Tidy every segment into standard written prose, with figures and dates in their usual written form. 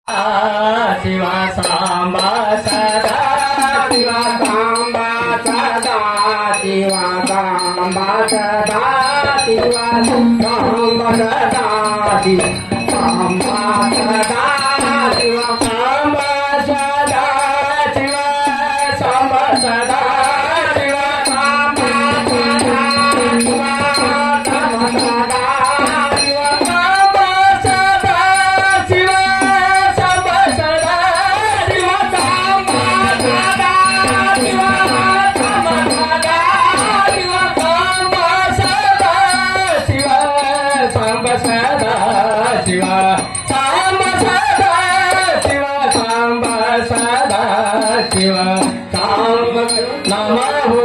शिवा सांबा सदा शिवा सांबा सदा शिवा सांबा सदा शिवा सांबा सदा सांबा सदा शिवा सांबा सदा शिवा सांबा सदा शिवा सांबा सदा शिवा सांबा सदा शिवा सांबा सदा शिवा सांबा सदा शिवा सांबा सदा शिवा सांबा सदा शिवा सांबा सदा शिवा सांबा सदा शिवा सांबा सदा शिवा सांबा सदा शिवा सांबा नमो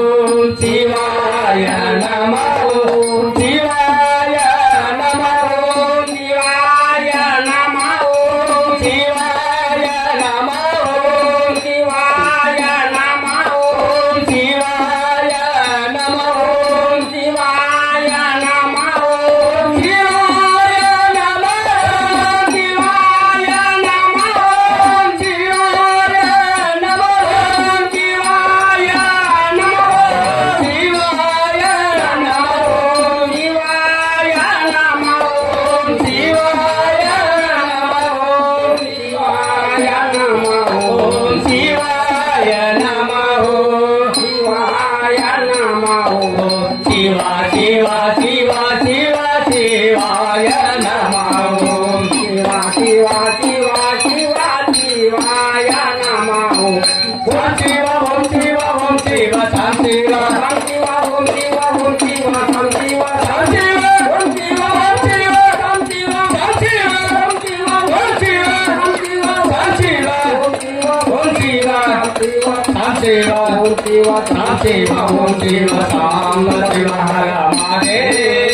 शिवाय नमो शिवाय नमो शिवाय नमो शिवाय नमो शिवाय नमो शिवाय नमो शिवाय नमो शिवाय नमो शिवाय नमो शिवाय नमो शिवाय नमो शिवाय नमो शिवाय नमो शिवाय नमो शिवाय नमो शिवाय नमो शिवा शिवा शिवा शिवा शिवाय नमो शिवा शिवा शिवा शिवा शिवाय नमो ओम शिवा ओम शिवा ओम शिवा साम शिवा साम शिवा ओम शिवा ओम शिवा साम शिवा साम शिवा ओम शिवा साम शिवा साम शिवा ओम शिवा साम शिवा साम शिवा ओम शिवा साम शिवा ओम शिवा साम शिवा ओम शिवा साम शिवा हर महादेव